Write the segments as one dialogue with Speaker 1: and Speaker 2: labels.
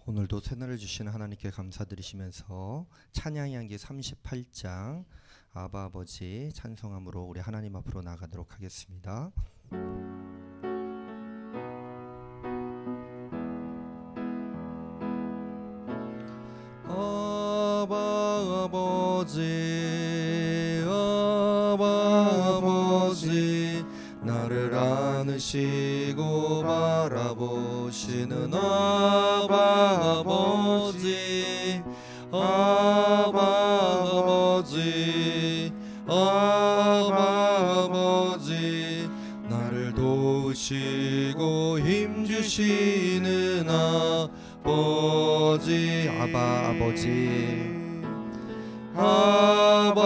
Speaker 1: 오늘도 새날을 주시는 하나님께 감사드리시면서 찬양의 향기 38장 아바 아버지 찬송함으로 우리 하나님 앞으로 나가도록 하겠습니다. 아바 아버지 아바 아버지 나를 안으시고 바라보시는 아바 아버지 아바 아버지 아바 아버지 나를 도우시고 힘주시는 아버지 아바 아버지 아바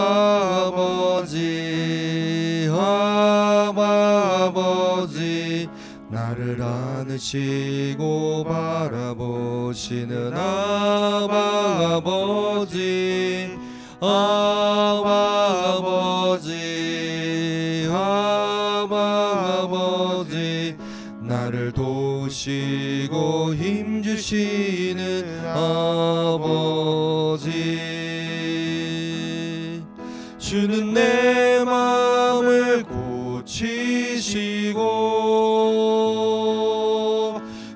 Speaker 1: 아버지 아바 아버지 나를 안으시고 바라보시는 아바 아버지 아바 아버지 아바 아버지 나를 도우시고 힘주시는 아버지 주는 내 마음을 고치시고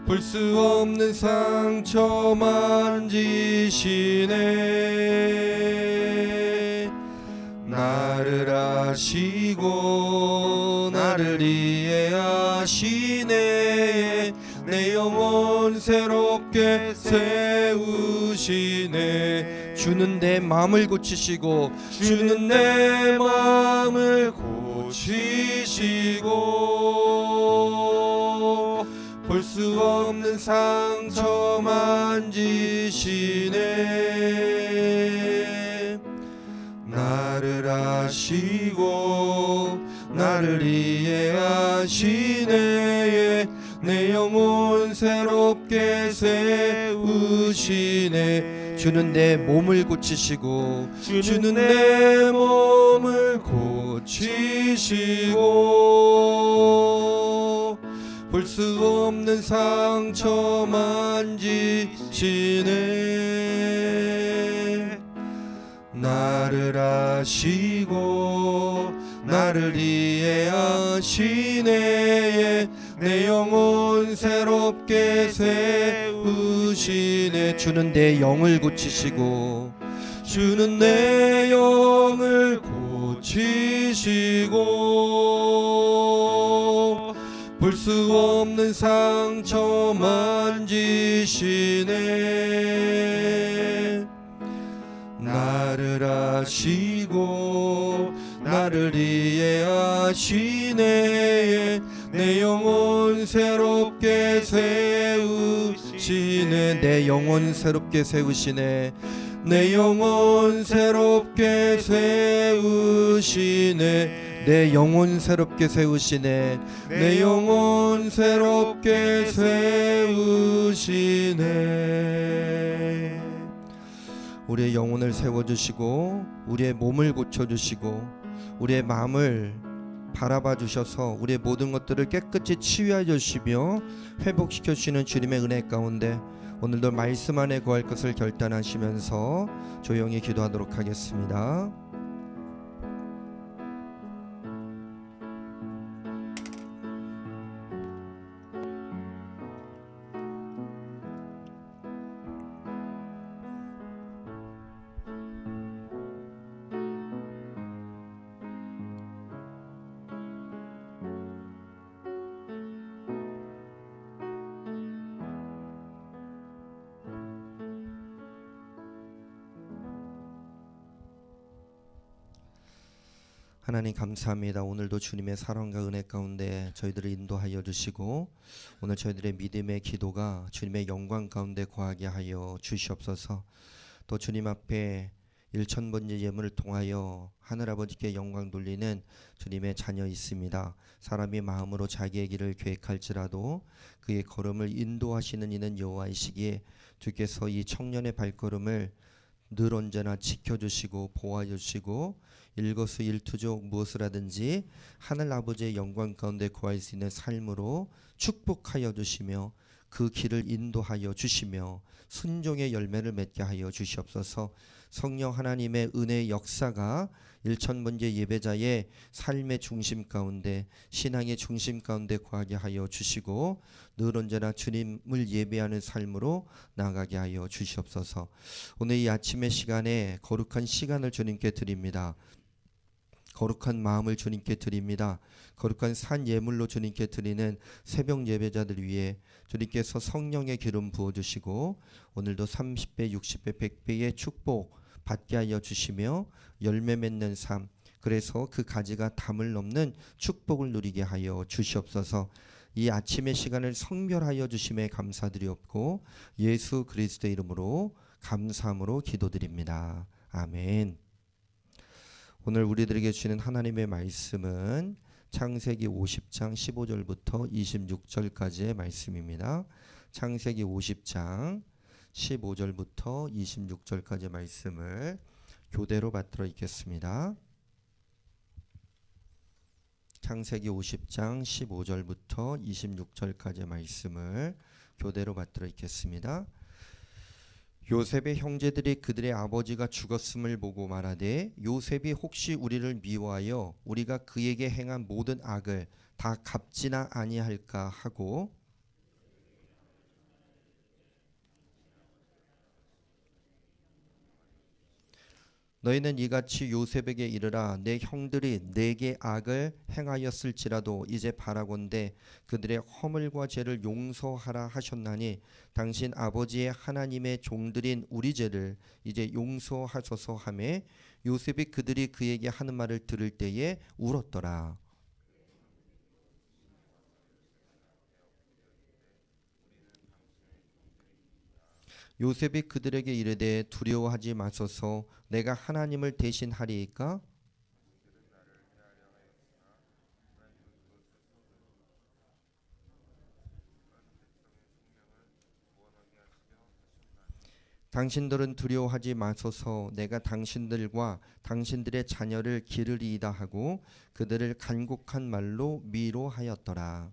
Speaker 1: 볼 수 없는 상처 만지시네 나를 아시고 나를 이해하시네 내 영혼 새롭게 세우시네 주는 내 마음을 고치시고 주는 내 마음을 고치시고 볼 수 없는 상처 만지시네 나를 아시고 나를 이해하시네 내 영혼 새롭게 세우시네 주는 내 몸을 고치시고 주는 내 몸을 고치시고 볼 수 없는 상처 만지시네 나를 아시고 나를 이해하시네 내 영혼 새롭게 세우시네 주는 내 영을 고치시고 주는 내 영을 고치시고 볼 수 없는 상처 만지시네 나를 아시고 나를 이해하시네 내 영혼 새롭게 세우시네 내 영혼 새롭게 세우시네 내 영혼 새롭게 세우시네 내 영혼 새롭게 세우시네 내 영혼 새롭게 세우시네 우리의 영혼을 세워주시고 우리의 몸을 고쳐주시고 우리의 마음을 바라봐 주셔서 우리의 모든 것들을 깨끗이 치유해 주시며 회복시켜 주시는 주님의 은혜 가운데 오늘도 말씀 안에 거할 것을 결단하시면서 조용히 기도하도록 하겠습니다. 하나님 감사합니다. 오늘도 주님의 사랑과 은혜 가운데 저희들을 인도하여 주시고 오늘 저희들의 믿음의 기도가 주님의 영광 가운데 거하게 하여 주시옵소서. 또 주님 앞에 일천번째 예물을 통하여 하늘아버지께 영광 돌리는 주님의 자녀 있습니다. 사람이 마음으로 자기의 길을 계획할지라도 그의 걸음을 인도하시는 이는 여호와이시기에 주께서 이 청년의 발걸음을 늘 언제나 지켜주시고 보호하여 주시고 일거수일투족 무엇을 하든지 하늘 아버지의 영광 가운데 구할 수 있는 삶으로 축복하여 주시며 그 길을 인도하여 주시며 순종의 열매를 맺게 하여 주시옵소서. 성령 하나님의 은혜의 역사가 일천번째 예배자의 삶의 중심 가운데, 신앙의 중심 가운데 거하게 하여 주시고 늘 언제나 주님을 예배하는 삶으로 나아가게 하여 주시옵소서. 오늘 이 아침의 시간에 거룩한 시간을 주님께 드립니다. 거룩한 마음을 주님께 드립니다. 거룩한 산 예물로 주님께 드리는 새벽 예배자들 위해 주님께서 성령의 기름 부어주시고 오늘도 30배, 60배, 100배의 축복 받게 하여 주시며 열매 맺는 삶, 그래서 그 가지가 담을 넘는 축복을 누리게 하여 주시옵소서. 이 아침의 시간을 성별하여 주심에 감사드리옵고 예수 그리스도의 이름으로 감사함으로 기도드립니다. 아멘. 오늘 우리들에게 주시는 하나님의 말씀은 창세기 50장 15절부터 26절까지의 말씀입니다. 창세기 50장 15절부터 26절까지의 말씀을 교대로 받들어 읽겠습니다. 창세기 50장 15절부터 26절까지의 말씀을 교대로 받들어 읽겠습니다. 요셉의 형제들이 그들의 아버지가 죽었음을 보고 말하되 요셉이 혹시 우리를 미워하여 우리가 그에게 행한 모든 악을 다 갚지나 아니할까 하고 너희는 이같이 요셉에게 이르라. 내 형들이 내게 악을 행하였을지라도 이제 바라건대 그들의 허물과 죄를 용서하라 하셨나니 당신 아버지의 하나님의 종들인 우리 죄를 이제 용서하소서 하매 요셉이 그들이 그에게 하는 말을 들을 때에 울었더라. 요셉이 그들에게 이르되 두려워하지 마소서. 내가 하나님을 대신하리이까? 당신들은 두려워하지 마소서. 내가 당신들과 당신들의 자녀를 기르리이다 하고 그들을 간곡한 말로 위로하였더라.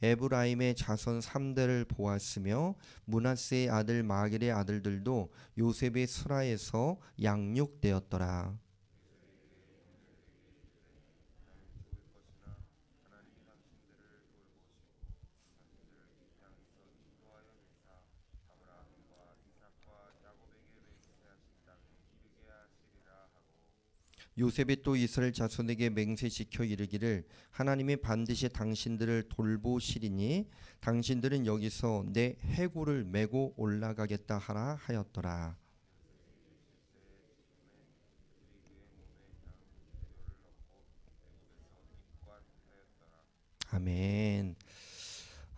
Speaker 1: 에브라임의 자손 3대를 보았으며 므낫세의 아들 마길의 아들들도 요셉의 스라에서 양육되었더라. 요셉이 또 이스라엘 자손에게 맹세시켜 이르기를 하나님이 반드시 당신들을 돌보시리니 당신들은 여기서 내 해골을 메고 올라가겠다 하라 하였더라. 아멘.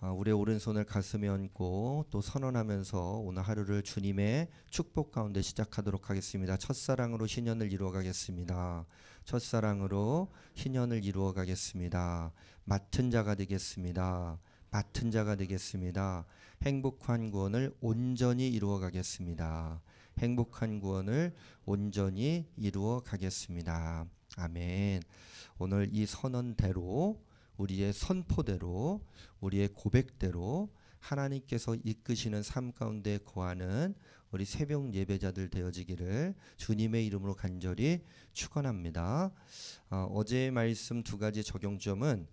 Speaker 1: 우리의 오른손을 가슴에 얹고 또 선언하면서 오늘 하루를 주님의 축복 가운데 시작하도록 하겠습니다. 첫사랑으로 신년을 이루어 가겠습니다. 첫사랑으로 신년을 이루어 가겠습니다. 맡은 자가 되겠습니다. 맡은 자가 되겠습니다. 행복한 구원을 온전히 이루어 가겠습니다. 행복한 구원을 온전히 이루어 가겠습니다. 아멘. 오늘 이 선언대로 우리의 선포대로 우리의 고백대로 하나님께서 이끄시는 삶 가운데 거하는 우리 새벽 예배자들 되어지기를 주님의 이름으로 간절히 축원합니다. 어제의 말씀 두 가지 적용점은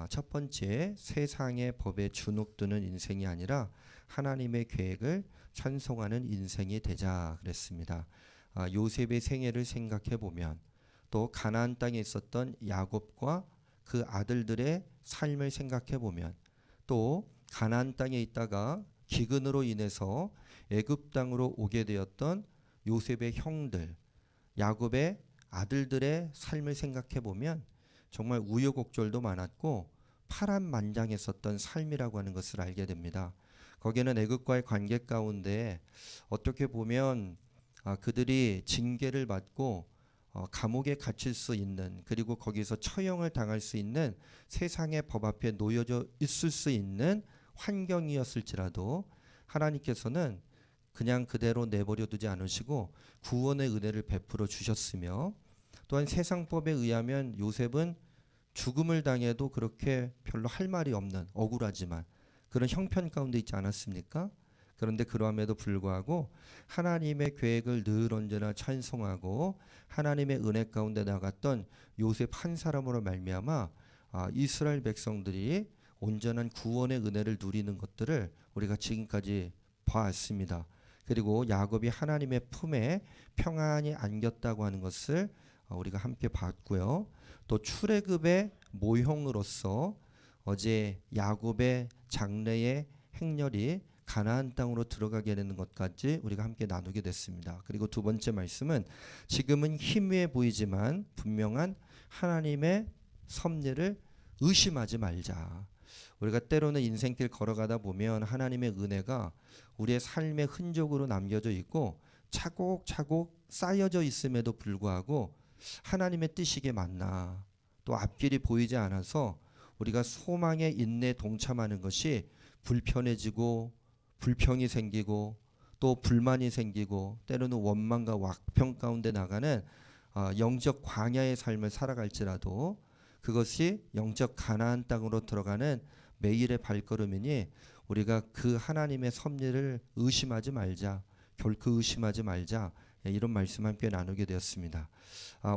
Speaker 1: 첫 번째, 세상의 법에 주눅드는 인생이 아니라 하나님의 계획을 찬송하는 인생이 되자 그랬습니다. 요셉의 생애를 생각해 보면 또 가나안 땅에 있었던 야곱과 그 아들들의 삶을 생각해 보면 또 가나안 땅에 있다가 기근으로 인해서 애굽 땅으로 오게 되었던 요셉의 형들, 야곱의 아들들의 삶을 생각해 보면 정말 우여곡절도 많았고 파란만장했었던 삶이라고 하는 것을 알게 됩니다. 거기에는 애굽과의 관계 가운데 어떻게 보면 그들이 징계를 받고 감옥에 갇힐 수 있는, 그리고 거기서 처형을 당할 수 있는 세상의 법 앞에 놓여져 있을 수 있는 환경이었을지라도 하나님께서는 그냥 그대로 내버려 두지 않으시고 구원의 은혜를 베풀어 주셨으며 또한 세상법에 의하면 요셉은 죽음을 당해도 그렇게 별로 할 말이 없는, 억울하지만 그런 형편 가운데 있지 않았습니까? 그런데 그러함에도 불구하고 하나님의 계획을 늘 언제나 찬송하고 하나님의 은혜 가운데 나갔던 요셉 한 사람으로 말미암아 이스라엘 백성들이 온전한 구원의 은혜를 누리는 것들을 우리가 지금까지 봐왔습니다. 그리고 야곱이 하나님의 품에 평안히 안겼다고 하는 것을 우리가 함께 봤고요. 또 출애굽의 모형으로서 어제 야곱의 장래의 행렬이 가나안 땅으로 들어가게 되는 것까지 우리가 함께 나누게 됐습니다. 그리고 두 번째 말씀은 지금은 희미해 보이지만 분명한 하나님의 섭리를 의심하지 말자. 우리가 때로는 인생길 걸어가다 보면 하나님의 은혜가 우리의 삶의 흔적으로 남겨져 있고 차곡차곡 쌓여져 있음에도 불구하고 하나님의 뜻이게 맞나, 또 앞길이 보이지 않아서 우리가 소망에 인내에 동참하는 것이 불편해지고 불평이 생기고 또 불만이 생기고 때로는 원망과 왁평 가운데 나가는 영적 광야의 삶을 살아갈지라도 그것이 영적 가나안 땅으로 들어가는 매일의 발걸음이니 우리가 그 하나님의 섭리를 의심하지 말자, 결코 의심하지 말자, 이런 말씀 함께 나누게 되었습니다.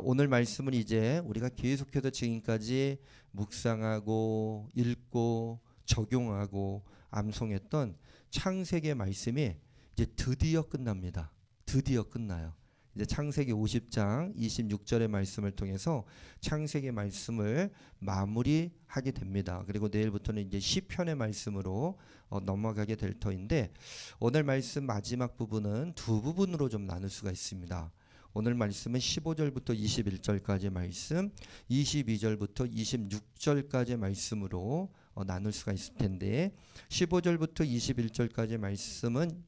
Speaker 1: 오늘 말씀은 이제 우리가 계속해서 지금까지 묵상하고 읽고 적용하고 암송했던 창세기의 말씀이 이제 드디어 끝납니다. 드디어 끝나요. 이제 창세기 50장 26절의 말씀을 통해서 창세기 말씀을 마무리하게 됩니다. 그리고 내일부터는 이제 시편의 말씀으로 넘어가게 될 터인데 오늘 말씀 마지막 부분은 두 부분으로 좀 나눌 수가 있습니다. 오늘 말씀은 15절부터 21절까지의 말씀, 22절부터 26절까지의 말씀으로 나눌 수가 있을 텐데 15절부터 21절까지의 말씀은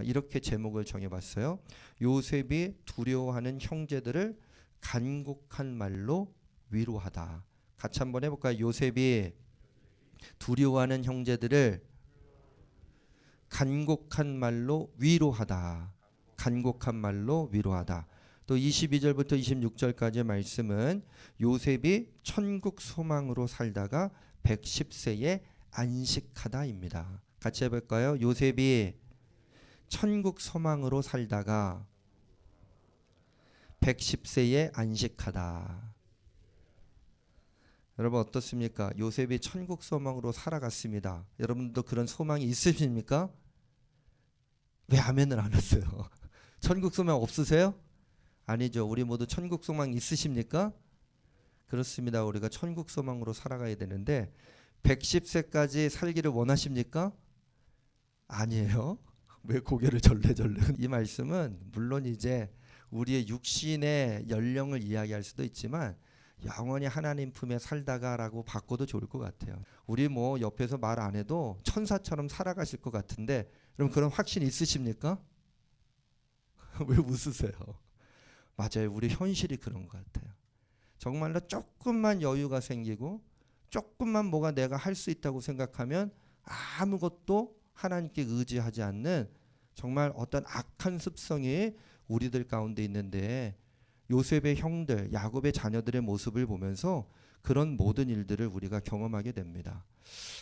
Speaker 1: 이렇게 제목을 정해봤어요. 요셉이 두려워하는 형제들을 간곡한 말로 위로하다. 같이 한번 해볼까요? 요셉이 두려워하는 형제들을 간곡한 말로 위로하다. 간곡한 말로 위로하다. 또 22절부터 26절까지의 말씀은 요셉이 천국 소망으로 살다가 110세에 안식하다입니다. 같이 해볼까요? 요셉이 천국 소망으로 살다가 110세에 안식하다. 여러분 어떻습니까? 요셉이 천국 소망으로 살아갔습니다. 여러분도 그런 소망이 있으십니까? 왜 아멘을 안 했어요? 천국 소망 없으세요? 아니죠. 우리 모두 천국 소망 있으십니까? 그렇습니다. 우리가 천국 소망으로 살아가야 되는데 110세까지 살기를 원하십니까? 아니에요. 왜 고개를 절레절레? 이 말씀은 물론 이제 우리의 육신의 연령을 이야기할 수도 있지만 영원히 하나님 품에 살다가라고 바꿔도 좋을 것 같아요. 우리 뭐 옆에서 말 안 해도 천사처럼 살아가실 것 같은데 그럼 그런 확신 있으십니까? 왜 웃으세요? 맞아요. 우리 현실이 그런 것 같아요. 정말로 조금만 여유가 생기고 조금만 뭐가 내가 할 수 있다고 생각하면 아무것도 하나님께 의지하지 않는 정말 어떤 악한 습성이 우리들 가운데 있는데 요셉의 형들, 야곱의 자녀들의 모습을 보면서 그런 모든 일들을 우리가 경험하게 됩니다.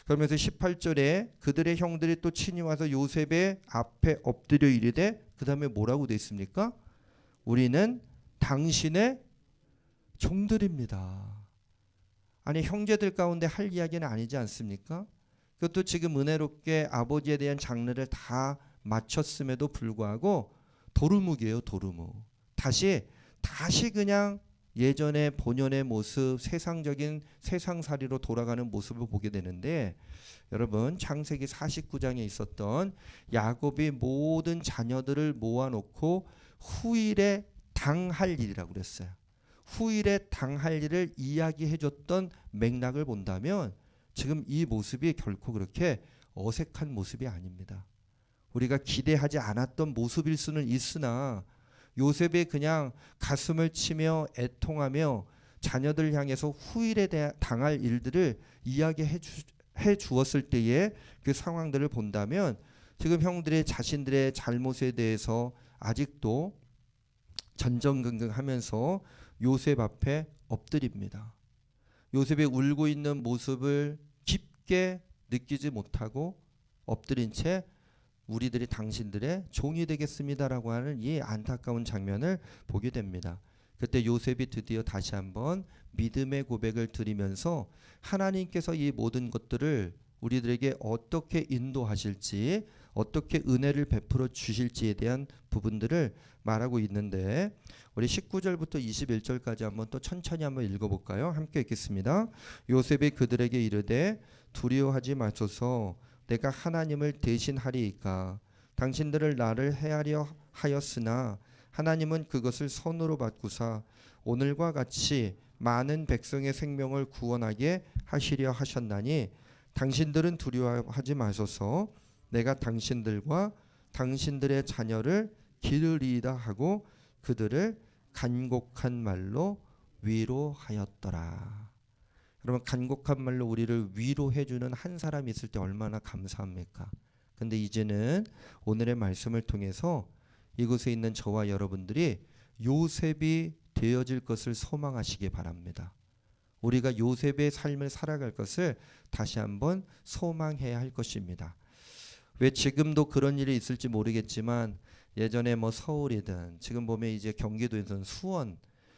Speaker 1: 그러면서 18절에 그들의 형들이 또 친히 와서 요셉의 앞에 엎드려 이르되 그 다음에 뭐라고 돼 있습니까? 우리는 당신의 종들입니다. 아니 형제들 가운데 할 이야기는 아니지 않습니까? 그것도 지금 은혜롭게 아버지에 대한 장례를 다 마쳤음에도 불구하고 도루묵이에요. 도루묵. 다시 그냥 예전의 본연의 모습, 세상적인 세상살이로 돌아가는 모습을 보게 되는데 여러분 창세기 49장에 있었던 야곱이 모든 자녀들을 모아놓고 후일에 당할 일이라고 그랬어요. 후일에 당할 일을 이야기해줬던 맥락을 본다면 지금 이 모습이 결코 그렇게 어색한 모습이 아닙니다. 우리가 기대하지 않았던 모습일 수는 있으나 요셉이 그냥 가슴을 치며 애통하며 자녀들 향해서 후일에 당할 일들을 이야기해 주었을 때의 그 상황들을 본다면 지금 형들의 자신들의 잘못에 대해서 아직도 전전긍긍하면서 요셉 앞에 엎드립니다. 요셉이 울고 있는 모습을 깊게 느끼지 못하고 엎드린 채 우리들이 당신들의 종이 되겠습니다라고 하는 이 안타까운 장면을 보게 됩니다. 그때 요셉이 드디어 다시 한번 믿음의 고백을 드리면서 하나님께서 이 모든 것들을 우리들에게 어떻게 인도하실지, 어떻게 은혜를 베풀어 주실지에 대한 부분들을 말하고 있는데, 우리 19절부터 21절까지 한번 또 천천히 한번 읽어볼까요? 함께 읽겠습니다. 요셉이 그들에게 이르되 두려워하지 마소서, 내가 하나님을 대신하리이까. 당신들을 나를 해하려 하였으나 하나님은 그것을 선으로 바꾸사 오늘과 같이 많은 백성의 생명을 구원하게 하시려 하셨나니 당신들은 두려워하지 마소서, 내가 당신들과 당신들의 자녀를 기르리이다 하고 그들을 간곡한 말로 위로하였더라. 여러분, 간곡한 말로 우리를 위로해주는 한 사람이 있을 때 얼마나 감사합니까? 근데 이제는 오늘의 말씀을 통해서 이곳에 있는 저와 여러분들이 요셉이 되어질 것을 소망하시기 바랍니다. 우리가 요셉의 삶을 살아갈 것을 다시 한번 소망해야 할 것입니다. 왜 지금도 그런 일이 있을지 모르겠지만 예전에 뭐 서울이든 지금 보면 이제 경기도에서는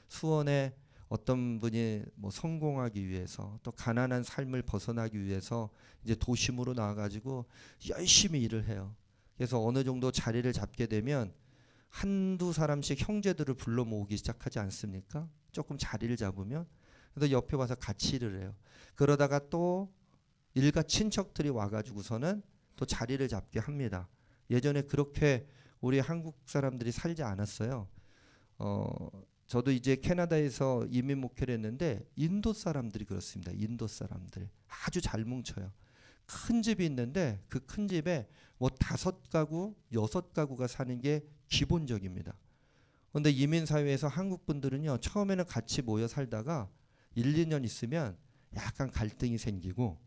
Speaker 1: 수원에 어떤 분이 뭐 성공하기 위해서 또 가난한 삶을 벗어나기 위해서 이제 도심으로 나와가지고 열심히 일을 해요. 그래서 어느 정도 자리를 잡게 되면 한두 사람씩 형제들을 불러 모으기 시작하지 않습니까? 조금 자리를 잡으면. 그래서 옆에 와서 같이 일을 해요. 그러다가 또 일가 친척들이 와가지고서는 또 자리를 잡게 합니다. 예전에 그렇게 우리 한국 사람들이 살지 않았어요. 저도 이제 캐나다에서 이민 목회를 했는데 인도 사람들이 그렇습니다. 인도 사람들 아주 잘 뭉쳐요. 큰 집이 있는데 그 큰 집에 뭐 5가구, 6가구가 사는 게 기본적입니다. 그런데 이민 사회에서 한국 분들은요, 처음에는 같이 모여 살다가 1, 2년 있으면 약간 갈등이 생기고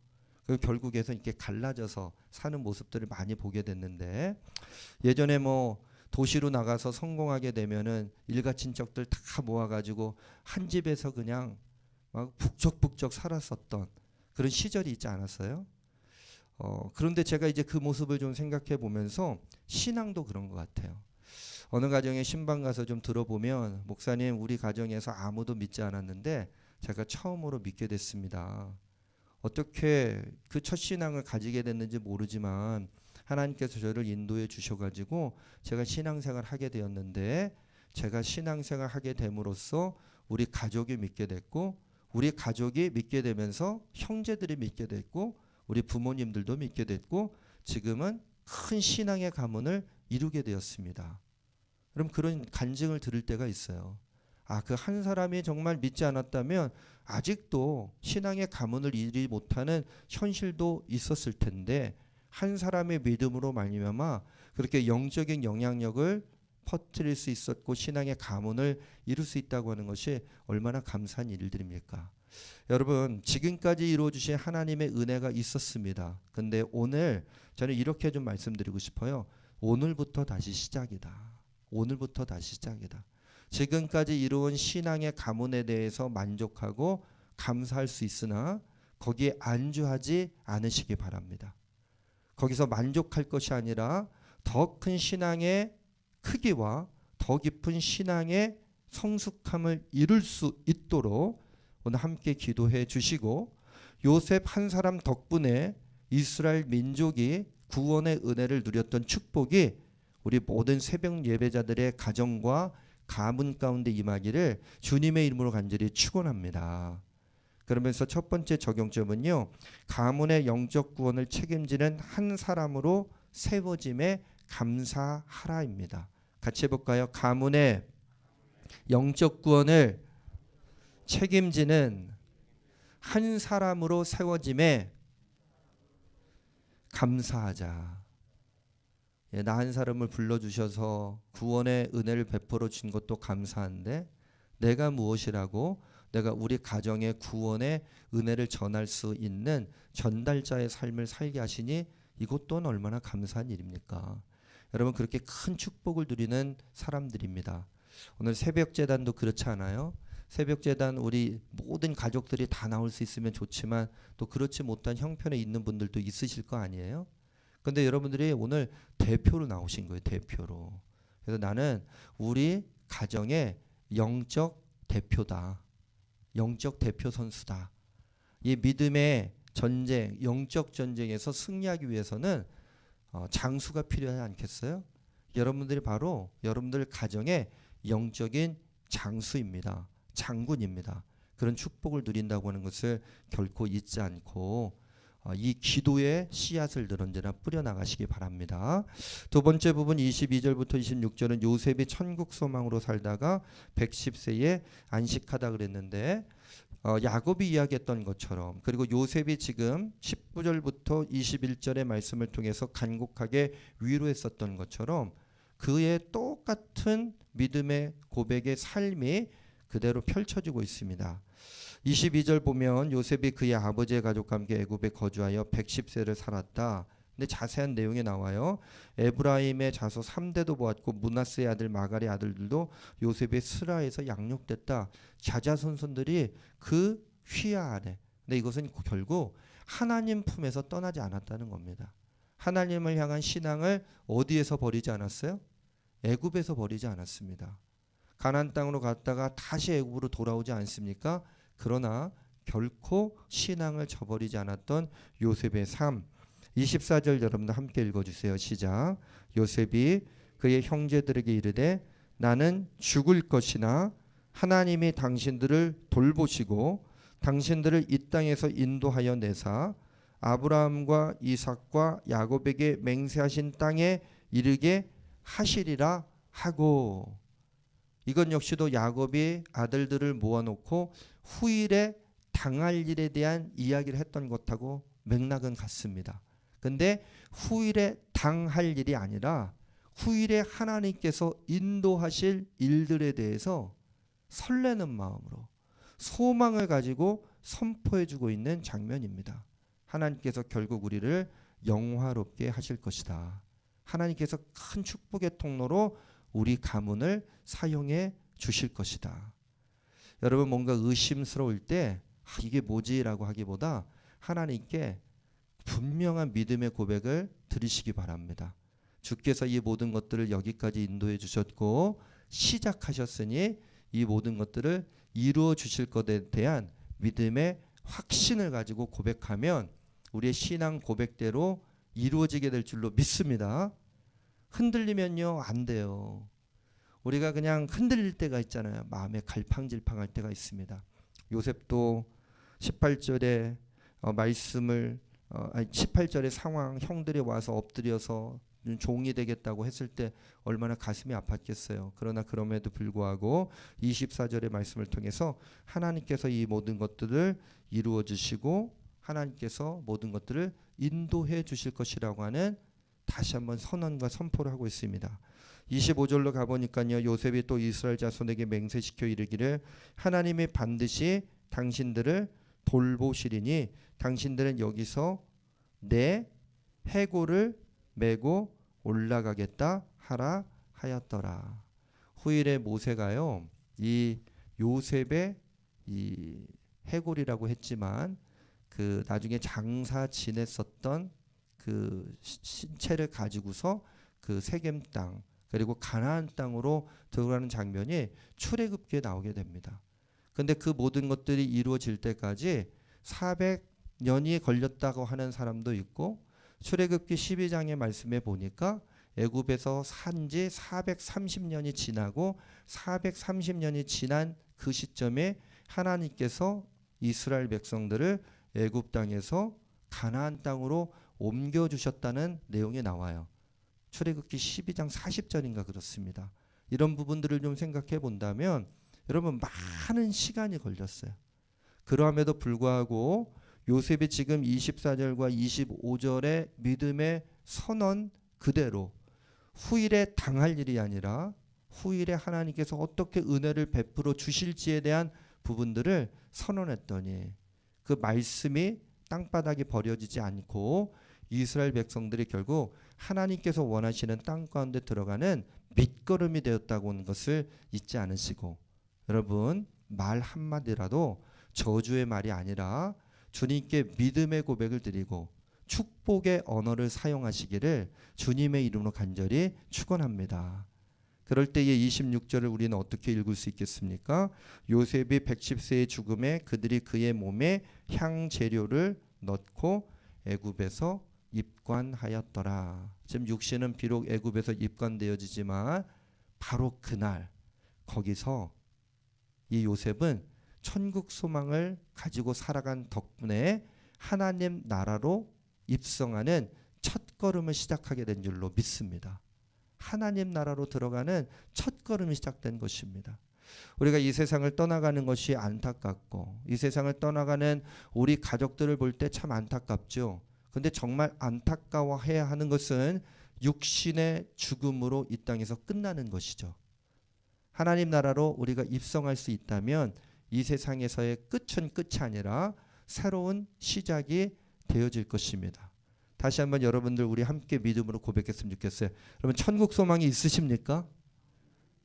Speaker 1: 그 결국에서 이렇게 갈라져서 사는 모습들을 많이 보게 됐는데, 예전에 뭐 도시로 나가서 성공하게 되면은 일가 친척들 다 모아가지고 한 집에서 그냥 막 북적북적 살았었던 그런 시절이 있지 않았어요? 그런데 제가 이제 그 모습을 좀 생각해 보면서 신앙도 그런 것 같아요. 어느 가정에 신방 가서 좀 들어보면, 목사님 우리 가정에서 아무도 믿지 않았는데 제가 처음으로 믿게 됐습니다. 어떻게 그 첫 신앙을 가지게 됐는지 모르지만 하나님께서 저를 인도해 주셔가지고 제가 신앙생활 하게 되었는데, 제가 신앙생활 하게 됨으로써 우리 가족이 믿게 됐고, 우리 가족이 믿게 되면서 형제들이 믿게 됐고, 우리 부모님들도 믿게 됐고, 지금은 큰 신앙의 가문을 이루게 되었습니다. 그럼 그런 간증을 들을 때가 있어요. 아, 그 한 사람이 정말 믿지 않았다면 아직도 신앙의 가문을 이루지 못하는 현실도 있었을 텐데, 한 사람의 믿음으로 말미암아 그렇게 영적인 영향력을 퍼뜨릴 수 있었고 신앙의 가문을 이룰 수 있다고 하는 것이 얼마나 감사한 일들입니까? 여러분, 지금까지 이루어 주신 하나님의 은혜가 있었습니다. 근데 오늘 저는 이렇게 좀 말씀드리고 싶어요. 오늘부터 다시 시작이다. 오늘부터 다시 시작이다. 지금까지 이루은 신앙의 가문에 대해서 만족하고 감사할 수 있으나 거기에 안주하지 않으시기 바랍니다. 거기서 만족할 것이 아니라 더 큰 신앙의 크기와 더 깊은 신앙의 성숙함을 이룰 수 있도록 오늘 함께 기도해 주시고, 요셉 한 사람 덕분에 이스라엘 민족이 구원의 은혜를 누렸던 축복이 우리 모든 새벽 예배자들의 가정과 가문 가운데 임하기를 주님의 이름으로 간절히 축원합니다. 그러면서 첫 번째 적용점은요, 가문의 영적 구원을 책임지는 한 사람으로 세워짐에 감사하라입니다. 같이 해볼까요? 가문의 영적 구원을 책임지는 한 사람으로 세워짐에 감사하자. 예, 나 한 사람을 불러주셔서 구원의 은혜를 베풀어 준 것도 감사한데, 내가 무엇이라고 내가 우리 가정의 구원의 은혜를 전할 수 있는 전달자의 삶을 살게 하시니 이것 또한 얼마나 감사한 일입니까? 여러분, 그렇게 큰 축복을 누리는 사람들입니다. 오늘 새벽 제단도 그렇지 않아요? 새벽 제단 우리 모든 가족들이 다 나올 수 있으면 좋지만 또 그렇지 못한 형편에 있는 분들도 있으실 거 아니에요? 근데 여러분들이 오늘 대표로 나오신 거예요. 대표로. 그래서 나는 우리 가정의 영적 대표다. 영적 대표 선수다. 이 믿음의 전쟁, 영적 전쟁에서 승리하기 위해서는 장수가 필요하지 않겠어요? 여러분들이 바로 여러분들 가정의 영적인 장수입니다. 장군입니다. 그런 축복을 누린다고 하는 것을 결코 잊지 않고 이 기도의 씨앗을 늘 언제나 뿌려나가시기 바랍니다. 두 번째 부분 22절부터 26절은 요셉이 천국 소망으로 살다가 110세에 안식하다 그랬는데 야곱이 이야기했던 것처럼 그리고 요셉이 지금 19절부터 21절의 말씀을 통해서 간곡하게 위로했었던 것처럼 그의 똑같은 믿음의 고백의 삶이 그대로 펼쳐지고 있습니다. 22절 보면 요셉이 그의 아버지의 가족과 함께 애굽에 거주하여 110세를 살았다. 근데 자세한 내용이 나와요. 에브라임의 자손 3대도 보았고 므낫세의 아들 마갈의 아들들도 요셉의 스라에서 양육됐다. 자자손손들이 그 휘하 아래. 근데 이것은 결국 하나님 품에서 떠나지 않았다는 겁니다. 하나님을 향한 신앙을 어디에서 버리지 않았어요? 애굽에서 버리지 않았습니다. 가나안 땅으로 갔다가 다시 애굽으로 돌아오지 않습니까? 그러나 결코 신앙을 저버리지 않았던 요셉의 삶. 24절 여러분들 함께 읽어주세요. 시작. 요셉이 그의 형제들에게 이르되 나는 죽을 것이나 하나님이 당신들을 돌보시고 당신들을 이 땅에서 인도하여 내사 아브라함과 이삭과 야곱에게 맹세하신 땅에 이르게 하시리라 하고. 이건 역시도 야곱이 아들들을 모아놓고 후일에 당할 일에 대한 이야기를 했던 것하고 맥락은 같습니다. 근데 후일에 당할 일이 아니라 후일에 하나님께서 인도하실 일들에 대해서 설레는 마음으로 소망을 가지고 선포해주고 있는 장면입니다. 하나님께서 결국 우리를 영화롭게 하실 것이다. 하나님께서 큰 축복의 통로로 우리 가문을 사용해 주실 것이다. 여러분 뭔가 의심스러울 때 이게 뭐지라고 하기보다 하나님께 분명한 믿음의 고백을 드리시기 바랍니다. 주께서 이 모든 것들을 여기까지 인도해 주셨고 시작하셨으니 이 모든 것들을 이루어 주실 것에 대한 믿음의 확신을 가지고 고백하면 우리의 신앙 고백대로 이루어지게 될 줄로 믿습니다. 흔들리면요 안 돼요. 우리가 그냥 흔들릴 때가 있잖아요. 마음에 갈팡질팡할 때가 있습니다. 요셉도 18절에 말씀을 18절의 상황 형들이 와서 엎드려서 종이 되겠다고 했을 때 얼마나 가슴이 아팠겠어요. 그러나 그럼에도 불구하고 24절의 말씀을 통해서 하나님께서 이 모든 것들을 이루어 주시고 하나님께서 모든 것들을 인도해 주실 것이라고 하는 다시 한번 선언과 선포를 하고 있습니다. 25절로 가보니까요. 요셉이 또 이스라엘 자손에게 맹세시켜 이르기를 하나님이 반드시 당신들을 돌보시리니 당신들은 여기서 내 해골을 메고 올라가겠다 하라 하였더라. 후일에 모세가요. 이 요셉의 이 해골이라고 했지만 그 나중에 장사 지냈었던 그 신체를 가지고서 그 세겜 땅 그리고 가나안 땅으로 들어가는 장면이 출애굽기에 나오게 됩니다. 근데 그 모든 것들이 이루어질 때까지 400년이 걸렸다고 하는 사람도 있고 출애굽기 12장의 말씀에 보니까 애굽에서 산지 430년이 지나고 430년이 지난 그 시점에 하나님께서 이스라엘 백성들을 애굽 땅에서 가나안 땅으로 옮겨주셨다는 내용이 나와요. 출애굽기 12장 40절인가 그렇습니다. 이런 부분들을 좀 생각해 본다면 여러분 많은 시간이 걸렸어요. 그러함에도 불구하고 요셉이 지금 24절과 25절의 믿음의 선언 그대로 후일에 당할 일이 아니라 후일에 하나님께서 어떻게 은혜를 베풀어 주실지에 대한 부분들을 선언했더니 그 말씀이 땅바닥에 버려지지 않고 이스라엘 백성들이 결국 하나님께서 원하시는 땅 가운데 들어가는 밑거름이 되었다고 하는 것을 잊지 않으시고 여러분 말 한마디라도 저주의 말이 아니라 주님께 믿음의 고백을 드리고 축복의 언어를 사용하시기를 주님의 이름으로 간절히 축원합니다. 그럴 때의 26절을 우리는 어떻게 읽을 수 있겠습니까? 요셉이 110세의 죽음에 그들이 그의 몸에 향재료를 넣고 애굽에서 입관하였더라. 지금 육신은 비록 애굽에서 입관되어지지만 바로 그날 거기서 이 요셉은 천국 소망을 가지고 살아간 덕분에 하나님 나라로 입성하는 첫걸음을 시작하게 된 줄로 믿습니다. 하나님 나라로 들어가는 첫걸음이 시작된 것입니다. 우리가 이 세상을 떠나가는 것이 안타깝고 이 세상을 떠나가는 우리 가족들을 볼 때 참 안타깝죠. 근데 정말 안타까워해야 하는 것은 육신의 죽음으로 이 땅에서 끝나는 것이죠. 하나님 나라로 우리가 입성할 수 있다면 이 세상에서의 끝은 끝이 아니라 새로운 시작이 되어질 것입니다. 다시 한번 여러분들 우리 함께 믿음으로 고백했으면 좋겠어요. 여러분 천국 소망이 있으십니까?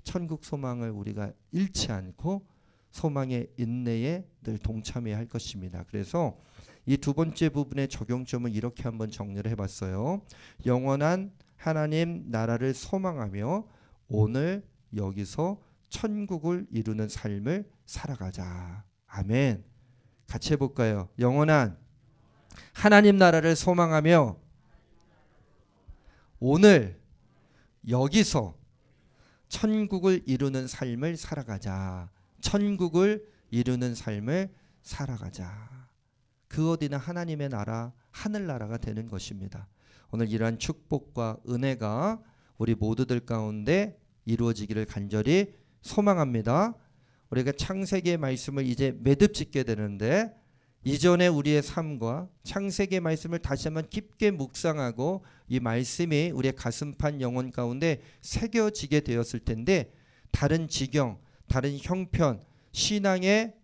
Speaker 1: 천국 소망을 우리가 잃지 않고 소망의 인내에 늘 동참해야 할 것입니다. 그래서 이 두 번째 부분의 적용점을 이렇게 한번 정리를 해봤어요. 영원한 하나님 나라를 소망하며 오늘 여기서 천국을 이루는 삶을 살아가자. 아멘. 같이 해볼까요? 영원한 하나님 나라를 소망하며 오늘 여기서 천국을 이루는 삶을 살아가자. 천국을 이루는 삶을 살아가자. 그 어디나 하나님의 나라, 하늘나라가 되는 것입니다. 오늘 이러한 축복과 은혜가 우리 모두들 가운데 이루어지기를 간절히 소망합니다. 우리가 창세기의 말씀을 이제 매듭 짓게 되는데 이전에 우리의 삶과 창세기의 말씀을 다시 한번 깊게 묵상하고 이 말씀이 우리의 가슴판 영혼 가운데 새겨지게 되었을 텐데 다른 지경, 다른 형편, 신앙의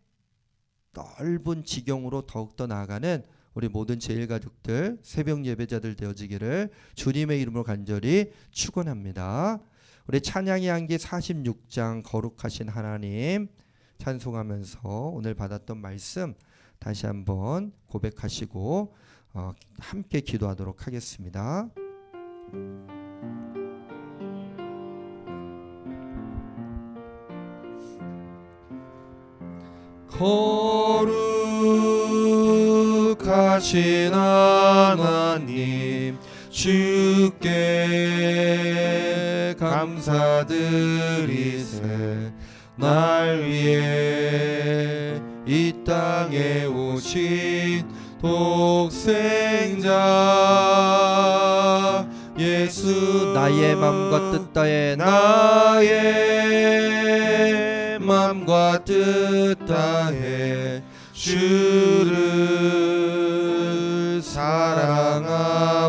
Speaker 1: 넓은 지경으로 더욱더 나아가는 우리 모든 제일가족들, 새벽 예배자들 되어지기를 주님의 이름으로 간절히 축원합니다. 우리 찬양의 향기 46장 거룩하신 하나님 찬송하면서 오늘 받았던 말씀 다시 한번 고백하시고 함께 기도하도록 하겠습니다.
Speaker 2: 거룩하신 하나님 주께 감사드리세. 날 위해 이 땅에 오신 독생자 예수
Speaker 1: 나의 맘과 뜻 다해
Speaker 2: 나의 맘과 뜻 다해 주를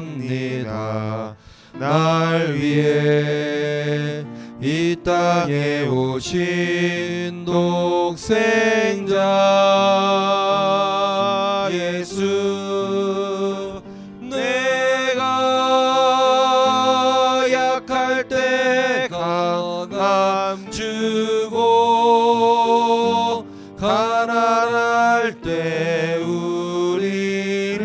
Speaker 2: 사랑합니다. 날 위해 이 땅에 오신 독생자 예수 내가 약할 때 강함 주고 가난할 때 우리를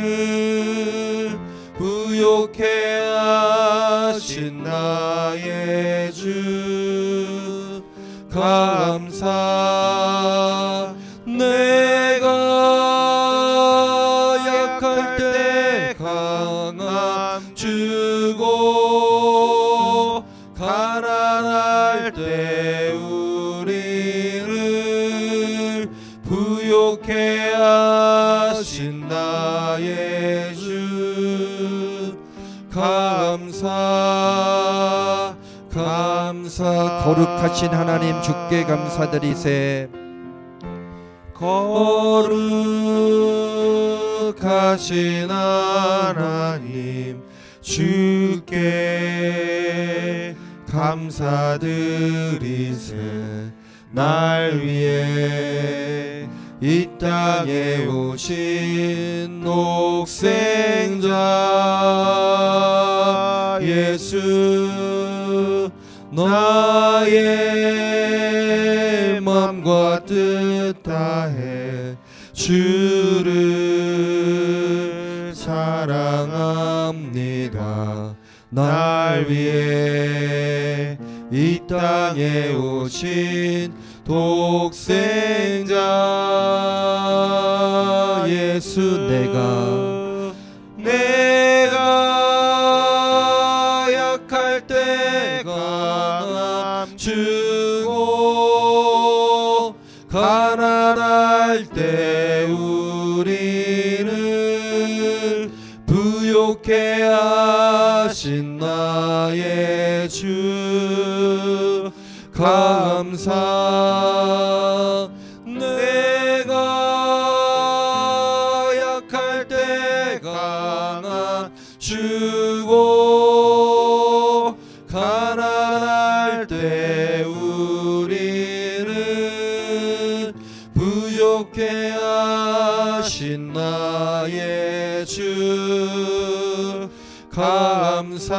Speaker 2: 부욕해 하신 나의 주 감사. 내가 약할 때 강함 주고 가난할 때 우리를 부욕해 하신 나의 주 감사.
Speaker 1: 거룩하신 하나님 주께 감사드리세.
Speaker 2: 거룩하신 하나님 주께 감사드리세. 날 위해 이 땅에 오신 독생자 예수 나의 맘과 뜻 다해 주를 사랑합니다. 날 위해 이 땅에 오신 독생자 예수, 내가 약할 때 강함 주고 가난할 때 우리를 부욕해 하신 나의 주 감사. 내가 약할 때 강함 주고 가난할 때 우리를 부족해 하신 나의 주 감사.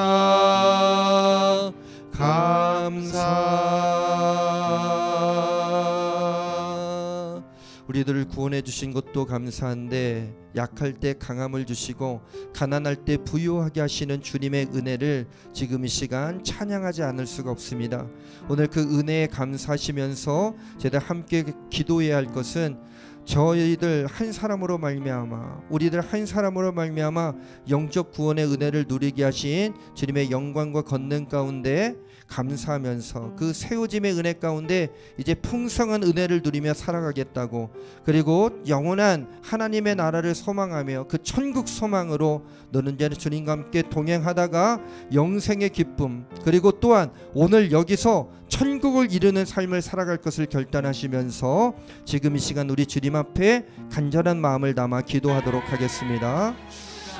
Speaker 1: 우리들을 구원해 주신 것도 감사한데 약할 때 강함을 주시고 가난할 때 부유하게 하시는 주님의 은혜를 지금 이 시간 찬양하지 않을 수가 없습니다. 오늘 그 은혜에 감사하시면서 저희들 함께 기도해야 할 것은 저희들 한 사람으로 말미암아, 우리들 한 사람으로 말미암아 영적 구원의 은혜를 누리게 하신 주님의 영광과 권능 가운데 감사하면서 그 세워짐의 은혜 가운데 이제 풍성한 은혜를 누리며 살아가겠다고, 그리고 영원한 하나님의 나라를 소망하며 그 천국 소망으로 너는 이제 주님과 함께 동행하다가 영생의 기쁨, 그리고 또한 오늘 여기서 천국을 이루는 삶을 살아갈 것을 결단하시면서 지금 이 시간 우리 주님 앞에 간절한 마음을 담아 기도하도록 하겠습니다.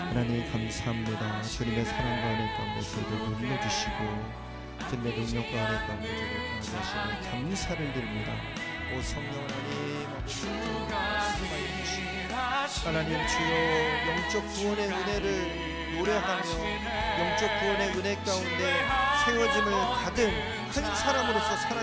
Speaker 1: 하나님 감사합니다. 주님의 사랑과 은혜 가운데 저희들 눌러주시고 주님의 능력과 은혜 가운데 저희들 감사하시며 감사를 드립니다. 오 성령 하나님, 하나님 주여 영적 구원의 은혜를 노래하며 영적 구원의 은혜 가운데 세워짐을 받은 한 사람으로서 살아